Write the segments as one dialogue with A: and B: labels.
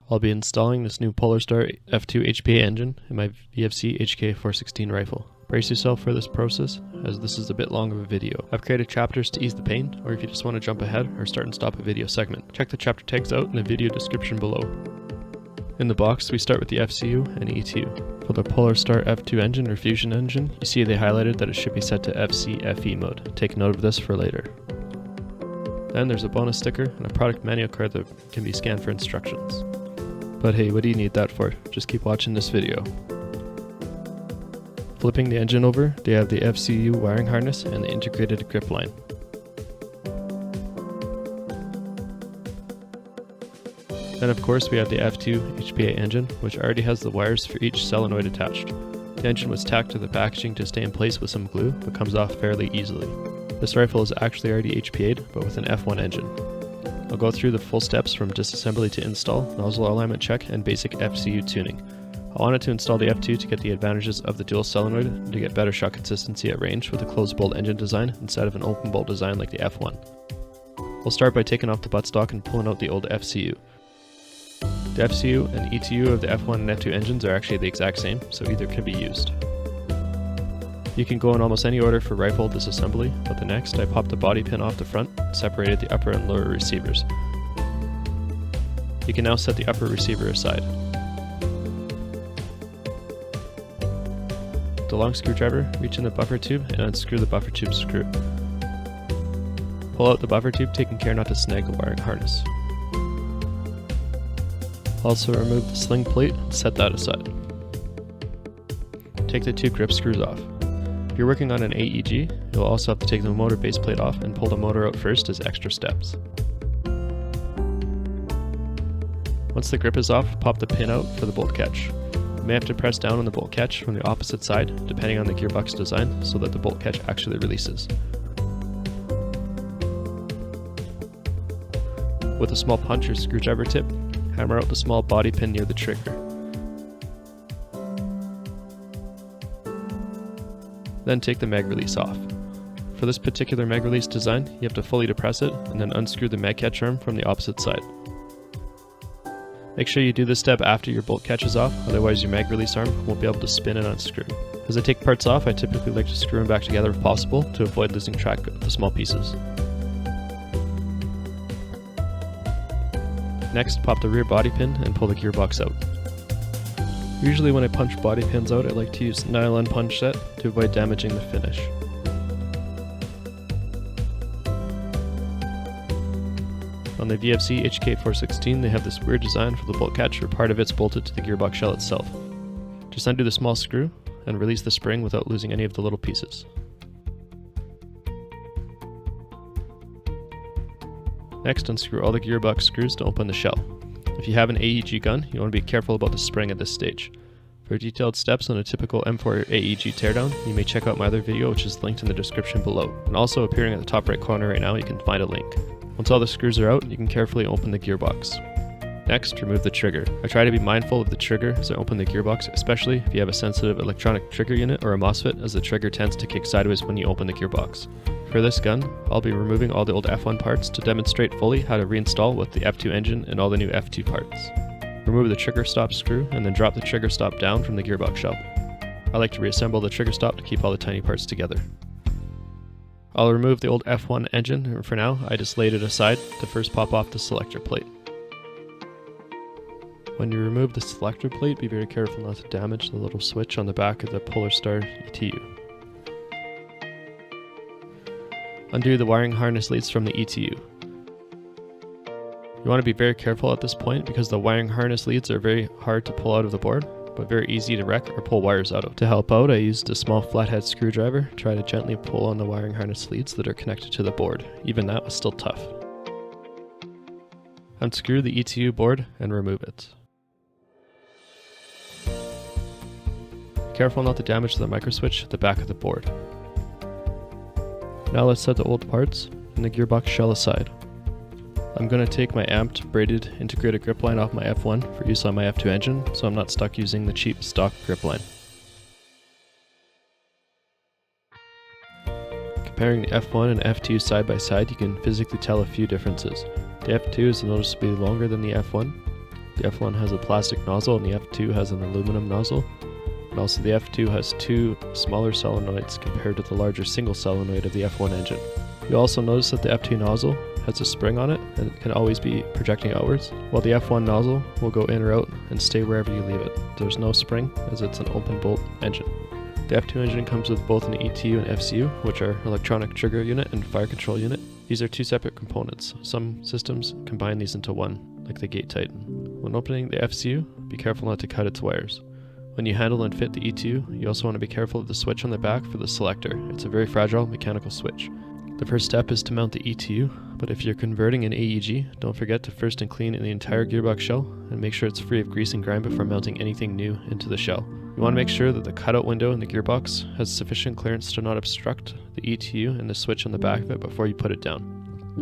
A: I'll be installing this new Polarstar F2 HPA engine in my VFC HK 416 rifle. Brace yourself for this process, as this is a bit long of a video. I've created chapters to ease the pain, or if you just want to jump ahead or start and stop a video segment. Check the chapter tags out in the video description below. In the box, we start with the FCU and ETU. For the Polarstar F2 engine or fusion engine, you see they highlighted that it should be set to FC/FE mode. Take note of this for later. Then there's a bonus sticker and a product manual card that can be scanned for instructions. But hey, what do you need that for? Just keep watching this video. Flipping the engine over, they have the FCU wiring harness and the integrated grip line. Then of course we have the F2 HPA engine, which already has the wires for each solenoid attached. The engine was tacked to the packaging to stay in place with some glue, but comes off fairly easily. This rifle is actually already HPA'd, but with an F1 engine. I'll go through the full steps from disassembly to install, nozzle alignment check, and basic FCU tuning. I wanted to install the F2 to get the advantages of the dual solenoid and to get better shot consistency at range with a closed bolt engine design instead of an open bolt design like the F1. We'll start by taking off the buttstock and pulling out the old FCU. The FCU and ETU of the F1 and F2 engines are actually the exact same, so either can be used. You can go in almost any order for rifle disassembly, but the next I popped the body pin off the front and separated the upper and lower receivers. You can now set the upper receiver aside. With the long screwdriver, reach in the buffer tube and unscrew the buffer tube screw. Pull out the buffer tube, taking care not to snag the wiring harness. Also remove the sling plate and set that aside. Take the two grip screws off. If you're working on an AEG, you'll also have to take the motor base plate off and pull the motor out first as extra steps. Once the grip is off, pop the pin out for the bolt catch. You may have to press down on the bolt catch from the opposite side, depending on the gearbox design, so that the bolt catch actually releases. With a small punch or screwdriver tip, hammer out the small body pin near the trigger. Then take the mag release off. For this particular mag release design, you have to fully depress it and then unscrew the mag catch arm from the opposite side. Make sure you do this step after your bolt catch is off, otherwise your mag release arm won't be able to spin and unscrew. As I take parts off, I typically like to screw them back together if possible to avoid losing track of the small pieces. Next, pop the rear body pin and pull the gearbox out. Usually when I punch body pins out, I like to use nylon punch set to avoid damaging the finish. On the VFC HK 416, they have this weird design for the bolt catch where part of it's bolted to the gearbox shell itself. Just undo the small screw and release the spring without losing any of the little pieces. Next, unscrew all the gearbox screws to open the shell. If you have an AEG gun, you want to be careful about the spring at this stage. For detailed steps on a typical M4 AEG teardown, you may check out my other video, which is linked in the description below. And also appearing at the top right corner right now, you can find a link. Once all the screws are out, you can carefully open the gearbox. Next, remove the trigger. I try to be mindful of the trigger as I open the gearbox, especially if you have a sensitive electronic trigger unit or a MOSFET, as the trigger tends to kick sideways when you open the gearbox. For this gun, I'll be removing all the old F1 parts to demonstrate fully how to reinstall with the F2 engine and all the new F2 parts. Remove the trigger stop screw and then drop the trigger stop down from the gearbox shell. I like to reassemble the trigger stop to keep all the tiny parts together. I'll remove the old F1 engine, and for now I just laid it aside to first pop off the selector plate. When you remove the selector plate, be very careful not to damage the little switch on the back of the Polarstar ETU. Undo the wiring harness leads from the ETU. You want to be very careful at this point because the wiring harness leads are very hard to pull out of the board, but very easy to wreck or pull wires out of. To help out, I used a small flathead screwdriver to try to gently pull on the wiring harness leads that are connected to the board. Even that was still tough. Unscrew the ETU board and remove it. Careful not to damage the microswitch at the back of the board. Now let's set the old parts and the gearbox shell aside. I'm going to take my amped, braided, integrated grip line off my F1 for use on my F2 engine, so I'm not stuck using the cheap stock grip line. Comparing the F1 and F2 side by side, you can physically tell a few differences. The F2 is noticeably longer than the F1. The F1 has a plastic nozzle and the F2 has an aluminum nozzle. And also the F2 has two smaller solenoids compared to the larger single solenoid of the F1 engine. You'll also notice that the F2 nozzle has a spring on it and it can always be projecting outwards, while the F1 nozzle will go in or out and stay wherever you leave it. There's no spring as it's an open bolt engine. The F2 engine comes with both an ETU and FCU, which are electronic trigger unit and fire control unit. These are two separate components. Some systems combine these into one, like the Gate Titan. When opening the FCU, be careful not to cut its wires. When you handle and fit the ETU, you also want to be careful of the switch on the back for the selector. It's a very fragile mechanical switch. The first step is to mount the ETU, but if you're converting an AEG, don't forget to first and clean the entire gearbox shell and make sure it's free of grease and grime before mounting anything new into the shell. You want to make sure that the cutout window in the gearbox has sufficient clearance to not obstruct the ETU and the switch on the back of it before you put it down.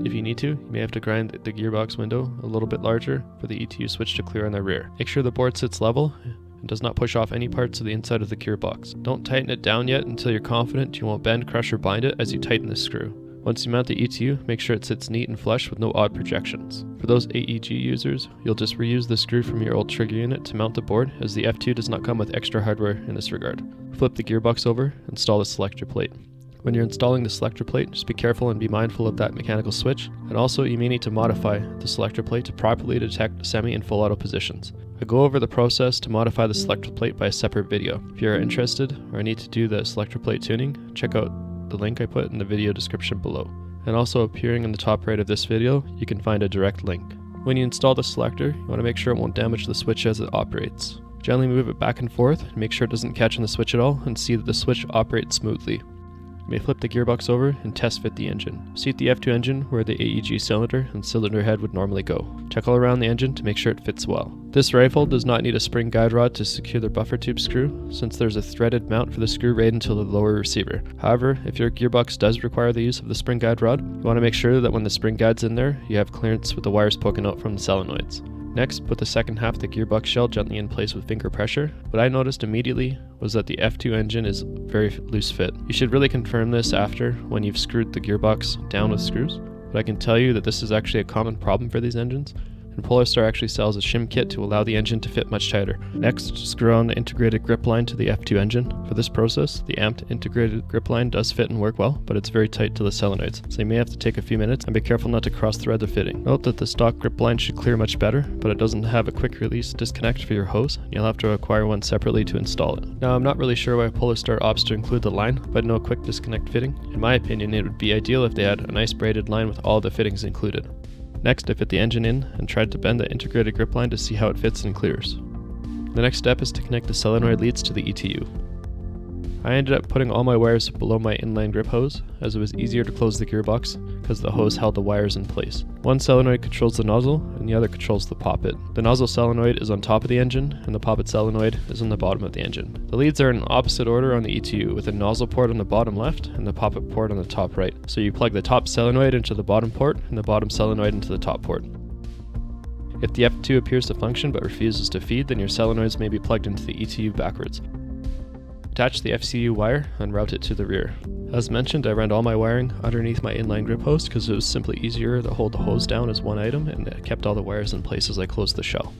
A: If you need to, you may have to grind the gearbox window a little bit larger for the ETU switch to clear on the rear. Make sure the board sits level and does not push off any parts of the inside of the gearbox. Don't tighten it down yet until you're confident you won't bend, crush, or bind it as you tighten the screw. Once you mount the ETU, make sure it sits neat and flush with no odd projections. For those AEG users, you'll just reuse the screw from your old trigger unit to mount the board, as the F2 does not come with extra hardware in this regard. Flip the gearbox over, install the selector plate. When you're installing the selector plate, just be careful and be mindful of that mechanical switch, and also you may need to modify the selector plate to properly detect semi and full auto positions. I go over the process to modify the selector plate by a separate video. If you're interested or need to do the selector plate tuning, check out the link I put in the video description below. And also appearing in the top right of this video, you can find a direct link. When you install the selector, you want to make sure it won't damage the switch as it operates. Gently move it back and forth, and make sure it doesn't catch on the switch at all, and see that the switch operates smoothly. You may flip the gearbox over and test fit the engine. Seat the F2 engine where the AEG cylinder and cylinder head would normally go. Check all around the engine to make sure it fits well. This rifle does not need a spring guide rod to secure the buffer tube screw, since there's a threaded mount for the screw right into the lower receiver. However, if your gearbox does require the use of the spring guide rod, you want to make sure that when the spring guide's in there, you have clearance with the wires poking out from the solenoids. Next, put the second half of the gearbox shell gently in place with finger pressure. What I noticed immediately was that the F2 engine is very loose fit. You should really confirm this after, when you've screwed the gearbox down with screws, but I can tell you that this is actually a common problem for these engines, and Polarstar actually sells a shim kit to allow the engine to fit much tighter. Next, screw on the integrated grip line to the F2 engine. For this process, the amped integrated grip line does fit and work well, but it's very tight to the solenoids, so you may have to take a few minutes and be careful not to cross thread the fitting. Note that the stock grip line should clear much better, but it doesn't have a quick release disconnect for your hose. You'll have to acquire one separately to install it. Now, I'm not really sure why Polarstar opts to include the line, but no quick disconnect fitting. In my opinion, it would be ideal if they had a nice braided line with all the fittings included. Next, I fit the engine in and tried to bend the integrated grip line to see how it fits and clears. The next step is to connect the solenoid leads to the ETU. I ended up putting all my wires below my inline grip hose, as it was easier to close the gearbox because the hose held the wires in place. One solenoid controls the nozzle and the other controls the poppet. The nozzle solenoid is on top of the engine and the poppet solenoid is on the bottom of the engine. The leads are in opposite order on the ETU, with a nozzle port on the bottom left and the poppet port on the top right. So you plug the top solenoid into the bottom port and the bottom solenoid into the top port. If the F2 appears to function but refuses to feed, then your solenoids may be plugged into the ETU backwards. Attach the FCU wire and route it to the rear. As mentioned, I ran all my wiring underneath my inline grip hose because it was simply easier to hold the hose down as one item, and it kept all the wires in place as I closed the shell.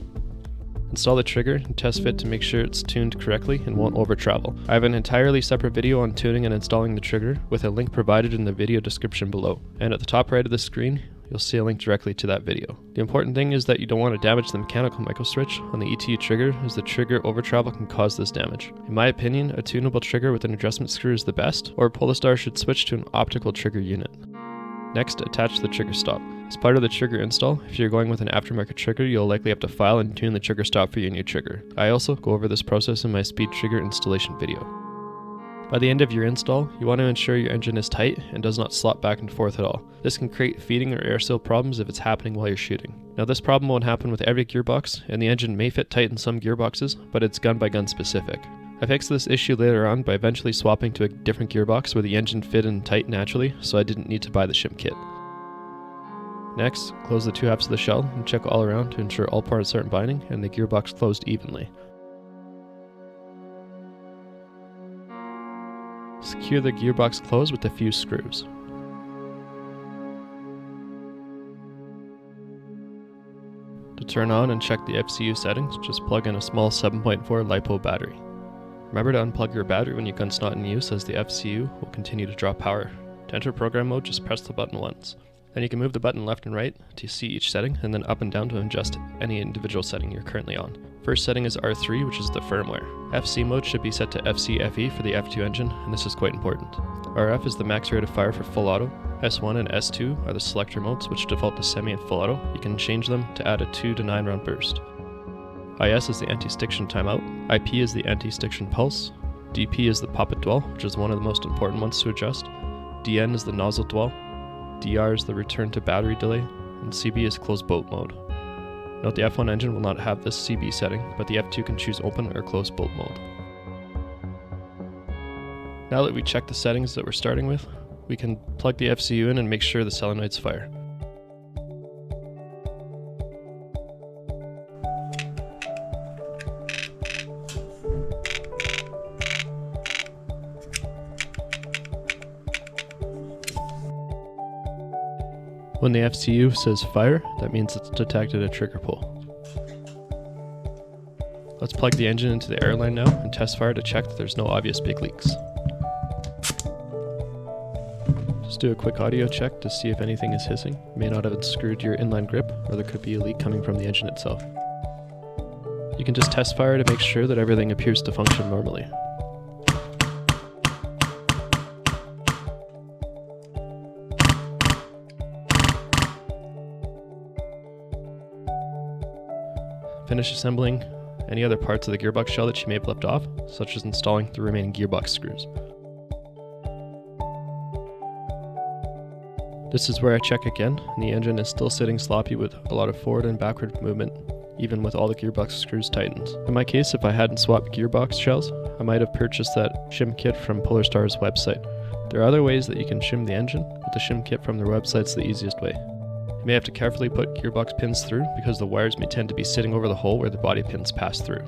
A: Install the trigger and test fit to make sure it's tuned correctly and won't over travel. I have an entirely separate video on tuning and installing the trigger with a link provided in the video description below, and at the top right of the screen you'll see a link directly to that video. The important thing is that you don't want to damage the mechanical microswitch on the ETU trigger, as the trigger over travel can cause this damage. In my opinion, a tunable trigger with an adjustment screw is the best, or Polarstar should switch to an optical trigger unit. Next, attach the trigger stop. As part of the trigger install, if you're going with an aftermarket trigger, you'll likely have to file and tune the trigger stop for your new trigger. I also go over this process in my speed trigger installation video. By the end of your install, you want to ensure your engine is tight and does not slop back and forth at all. This can create feeding or air seal problems if it's happening while you're shooting. Now, this problem won't happen with every gearbox, and the engine may fit tight in some gearboxes, but it's gun by gun specific. I fixed this issue later on by eventually swapping to a different gearbox where the engine fit in tight naturally, so I didn't need to buy the shim kit. Next, close the two halves of the shell and check all around to ensure all parts aren't binding and the gearbox closed evenly. Secure the gearbox closed with a few screws. To turn on and check the FCU settings, just plug in a small 7.4 LiPo battery. Remember to unplug your battery when your gun's not in use, as the FCU will continue to draw power. To enter program mode, just press the button once. Then you can move the button left and right to see each setting, and then up and down to adjust any individual setting you're currently on. First setting is R3, which is the firmware. FC mode should be set to FCFE for the F2 engine, and this is quite important. RF is the max rate of fire for full auto. S1 and S2 are the selector modes, which default to semi and full auto. You can change them to add a 2 to 9 round burst. IS is the anti-stiction timeout. IP is the anti-stiction pulse. DP is the Poppet dwell, which is one of the most important ones to adjust. DN is the nozzle dwell. DR is the return to battery delay, and CB is closed bolt mode. Note the F1 engine will not have this CB setting, but the F2 can choose open or closed bolt mode. Now that we checked the settings that we're starting with, we can plug the FCU in and make sure the solenoids fire. When the FCU says fire, that means it's detected a trigger pull. Let's plug the engine into the airline now and test fire to check that there's no obvious big leaks. Just do a quick audio check to see if anything is hissing. You may not have unscrewed your inline grip, or there could be a leak coming from the engine itself. You can just test fire to make sure that everything appears to function normally. Finish assembling any other parts of the gearbox shell that you may have left off, such as installing the remaining gearbox screws. This is where I check again, and the engine is still sitting sloppy with a lot of forward and backward movement, even with all the gearbox screws tightened. In my case, if I hadn't swapped gearbox shells, I might have purchased that shim kit from Polarstar's website. There are other ways that you can shim the engine, but the shim kit from their website is the easiest way. You may have to carefully put gearbox pins through because the wires may tend to be sitting over the hole where the body pins pass through.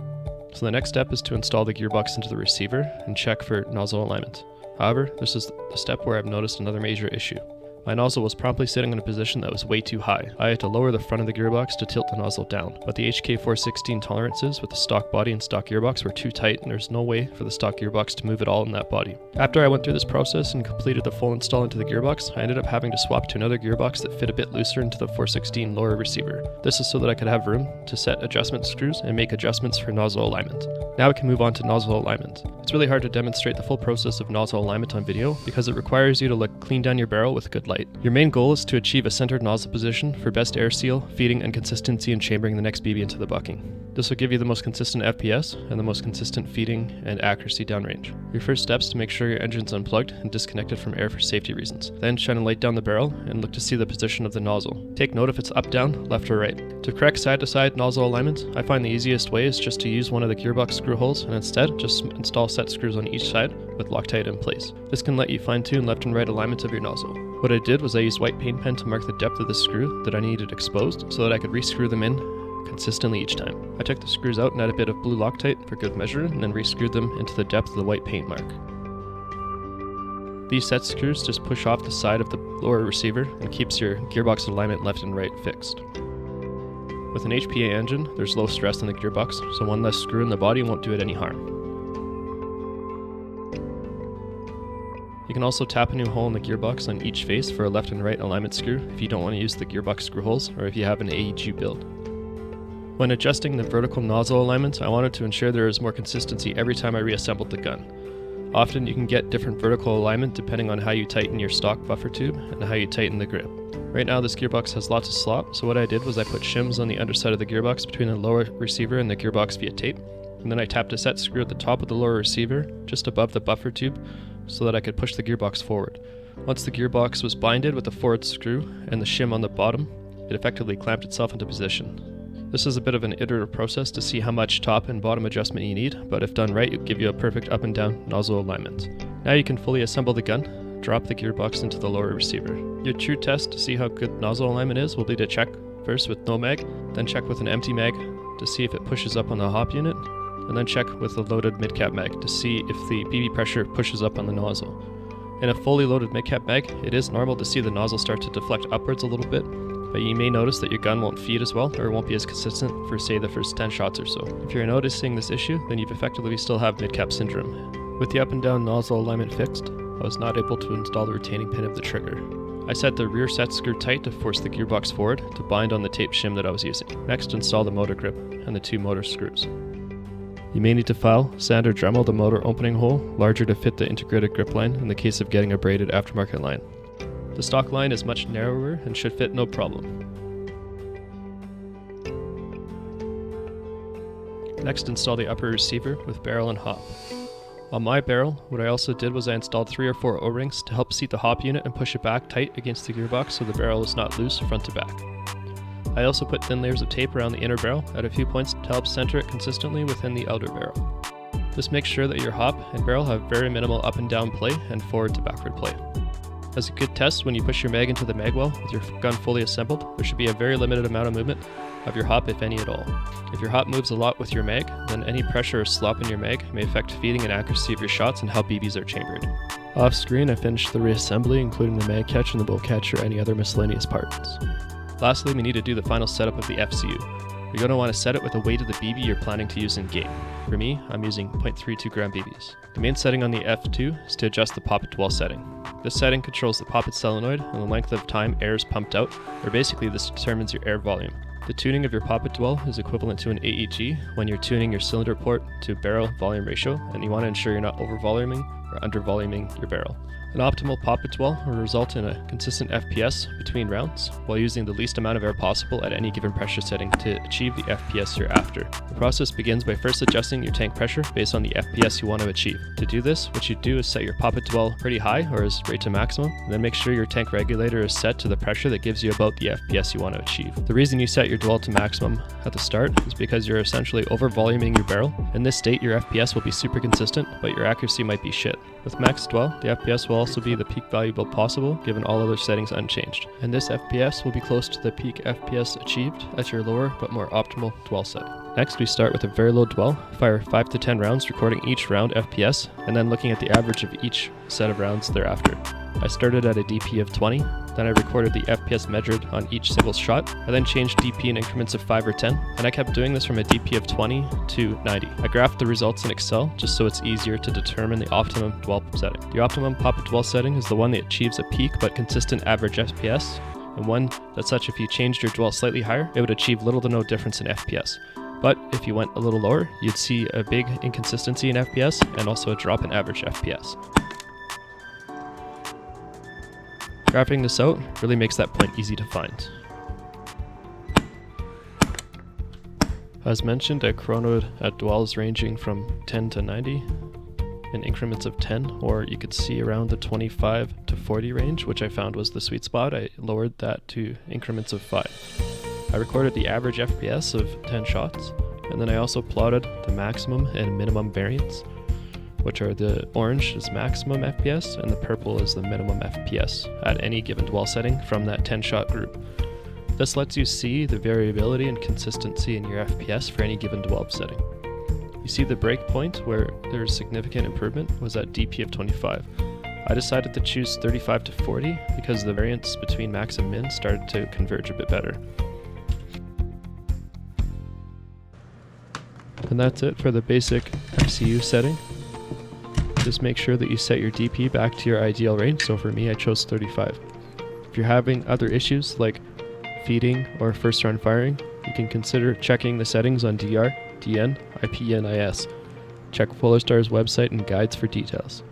A: So the next step is to install the gearbox into the receiver and check for nozzle alignment. However, this is the step where I've noticed another major issue. My nozzle was promptly sitting in a position that was way too high. I had to lower the front of the gearbox to tilt the nozzle down, but the HK 416 tolerances with the stock body and stock gearbox were too tight, and there's no way for the stock gearbox to move at all in that body. After I went through this process and completed the full install into the gearbox, I ended up having to swap to another gearbox that fit a bit looser into the 416 lower receiver. This is so that I could have room to set adjustment screws and make adjustments for nozzle alignment. Now we can move on to nozzle alignment. It's really hard to demonstrate the full process of nozzle alignment on video because it requires you to look clean down your barrel with good light. Your main goal is to achieve a centered nozzle position for best air seal, feeding, and consistency in chambering the next BB into the bucking. This will give you the most consistent FPS and the most consistent feeding and accuracy downrange. Your first step is to make sure your engine's unplugged and disconnected from air for safety reasons. Then shine a light down the barrel and look to see the position of the nozzle. Take note if it's up, down, left, or right. To correct side-to-side nozzle alignment, I find the easiest way is just to use one of the gearbox screw holes and instead just install set screws on each side with Loctite in place. This can let you fine-tune left and right alignments of your nozzle. What I did was I used white paint pen to mark the depth of the screw that I needed exposed so that I could re-screw them in consistently each time. I took the screws out and added a bit of blue Loctite for good measure and then re-screwed them into the depth of the white paint mark. These set screws just push off the side of the lower receiver and keeps your gearbox alignment left and right fixed. With an HPA engine, there's low stress on the gearbox, so one less screw in the body won't do it any harm. You can also tap a new hole in the gearbox on each face for a left and right alignment screw if you don't want to use the gearbox screw holes or if you have an AEG build. When adjusting the vertical nozzle alignment, I wanted to ensure there is more consistency every time I reassembled the gun. Often you can get different vertical alignment depending on how you tighten your stock buffer tube and how you tighten the grip. Right now this gearbox has lots of slop, so what I did was I put shims on the underside of the gearbox between the lower receiver and the gearbox via tape, and then I tapped a set screw at the top of the lower receiver, just above the buffer tube, so that I could push the gearbox forward. Once the gearbox was binded with the forward screw and the shim on the bottom, it effectively clamped itself into position. This is a bit of an iterative process to see how much top and bottom adjustment you need, but if done right, it will give you a perfect up and down nozzle alignment. Now you can fully assemble the gun, drop the gearbox into the lower receiver. Your true test to see how good nozzle alignment is will be to check first with no mag, then check with an empty mag to see if it pushes up on the hop unit, and then check with the loaded mid-cap mag to see if the BB pressure pushes up on the nozzle. In a fully loaded mid-cap mag, it is normal to see the nozzle start to deflect upwards a little bit, but you may notice that your gun won't feed as well or won't be as consistent for say the first 10 shots or so. If you're noticing this issue, then you've effectively still have mid-cap syndrome. With the up and down nozzle alignment fixed, I was not able to install the retaining pin of the trigger. I set the rear set screw tight to force the gearbox forward to bind on the tape shim that I was using. Next, install the motor grip and the 2 motor screws. You may need to file, sand or Dremel the motor opening hole larger to fit the integrated grip line in the case of getting a braided aftermarket line. The stock line is much narrower and should fit no problem. Next, install the upper receiver with barrel and hop. On my barrel, what I also did was I installed 3 or 4 O-rings to help seat the hop unit and push it back tight against the gearbox so the barrel is not loose front to back. I also put thin layers of tape around the inner barrel at a few points to help center it consistently within the outer barrel. This makes sure that your hop and barrel have very minimal up and down play and forward to backward play. As a good test, when you push your mag into the mag well with your gun fully assembled, there should be a very limited amount of movement of your hop, if any at all. If your hop moves a lot with your mag, then any pressure or slop in your mag may affect feeding and accuracy of your shots and how BBs are chambered. Off screen, I finished the reassembly, including the mag catch and the bolt catch or any other miscellaneous parts. Lastly, we need to do the final setup of the FCU. You're going to want to set it with a weight of the BB you're planning to use in game. For me, I'm using 0.32 gram BBs. The main setting on the F2 is to adjust the Poppet dwell setting. This setting controls the Poppet solenoid and the length of time air is pumped out, or basically this determines your air volume. The tuning of your Poppet dwell is equivalent to an AEG when you're tuning your cylinder port to barrel volume ratio, and you want to ensure you're not over-voluming or under-voluming your barrel. An optimal Poppet dwell will result in a consistent FPS between rounds while using the least amount of air possible at any given pressure setting to achieve the FPS you're after. The process begins by first adjusting your tank pressure based on the FPS you want to achieve. To do this, what you do is set your Poppet dwell pretty high or as rate to maximum, and then make sure your tank regulator is set to the pressure that gives you about the FPS you want to achieve. The reason you set your dwell to maximum at the start is because you're essentially over-voluming your barrel. In this state, your FPS will be super consistent, but your accuracy might be shit. With max dwell, the FPS will also be the peak value possible given all other settings unchanged, and this FPS will be close to the peak FPS achieved at your lower but more optimal dwell setting. Next, we start with a very low dwell, fire 5 to 10 rounds recording each round FPS, and then looking at the average of each set of rounds thereafter. I started at a DP of 20, then I recorded the FPS measured on each single shot. I then changed DP in increments of 5 or 10, and I kept doing this from a DP of 20 to 90. I graphed the results in Excel just so it's easier to determine the optimum dwell setting. The optimum Poppet dwell setting is the one that achieves a peak but consistent average FPS, and one that's such if you changed your dwell slightly higher, it would achieve little to no difference in FPS. But if you went a little lower, you'd see a big inconsistency in FPS and also a drop in average FPS. Graphing this out really makes that point easy to find. As mentioned, I chronoed at dwells ranging from 10 to 90 in increments of 10, or you could see around the 25 to 40 range, which I found was the sweet spot. I lowered that to increments of 5. I recorded the average FPS of 10 shots, and then I also plotted the maximum and minimum variance, which are the orange is maximum FPS and the purple is the minimum FPS at any given dwell setting from that 10-shot group. This lets you see the variability and consistency in your FPS for any given dwell setting. You see the break point where there's significant improvement was at DP of 25. I decided to choose 35 to 40 because the variance between max and min started to converge a bit better. And that's it for the basic FCU setting. Just make sure that you set your DP back to your ideal range, so for me I chose 35. If you're having other issues like feeding or first run firing, you can consider checking the settings on DR, DN, IP, and IS. Check Polarstar's website and guides for details.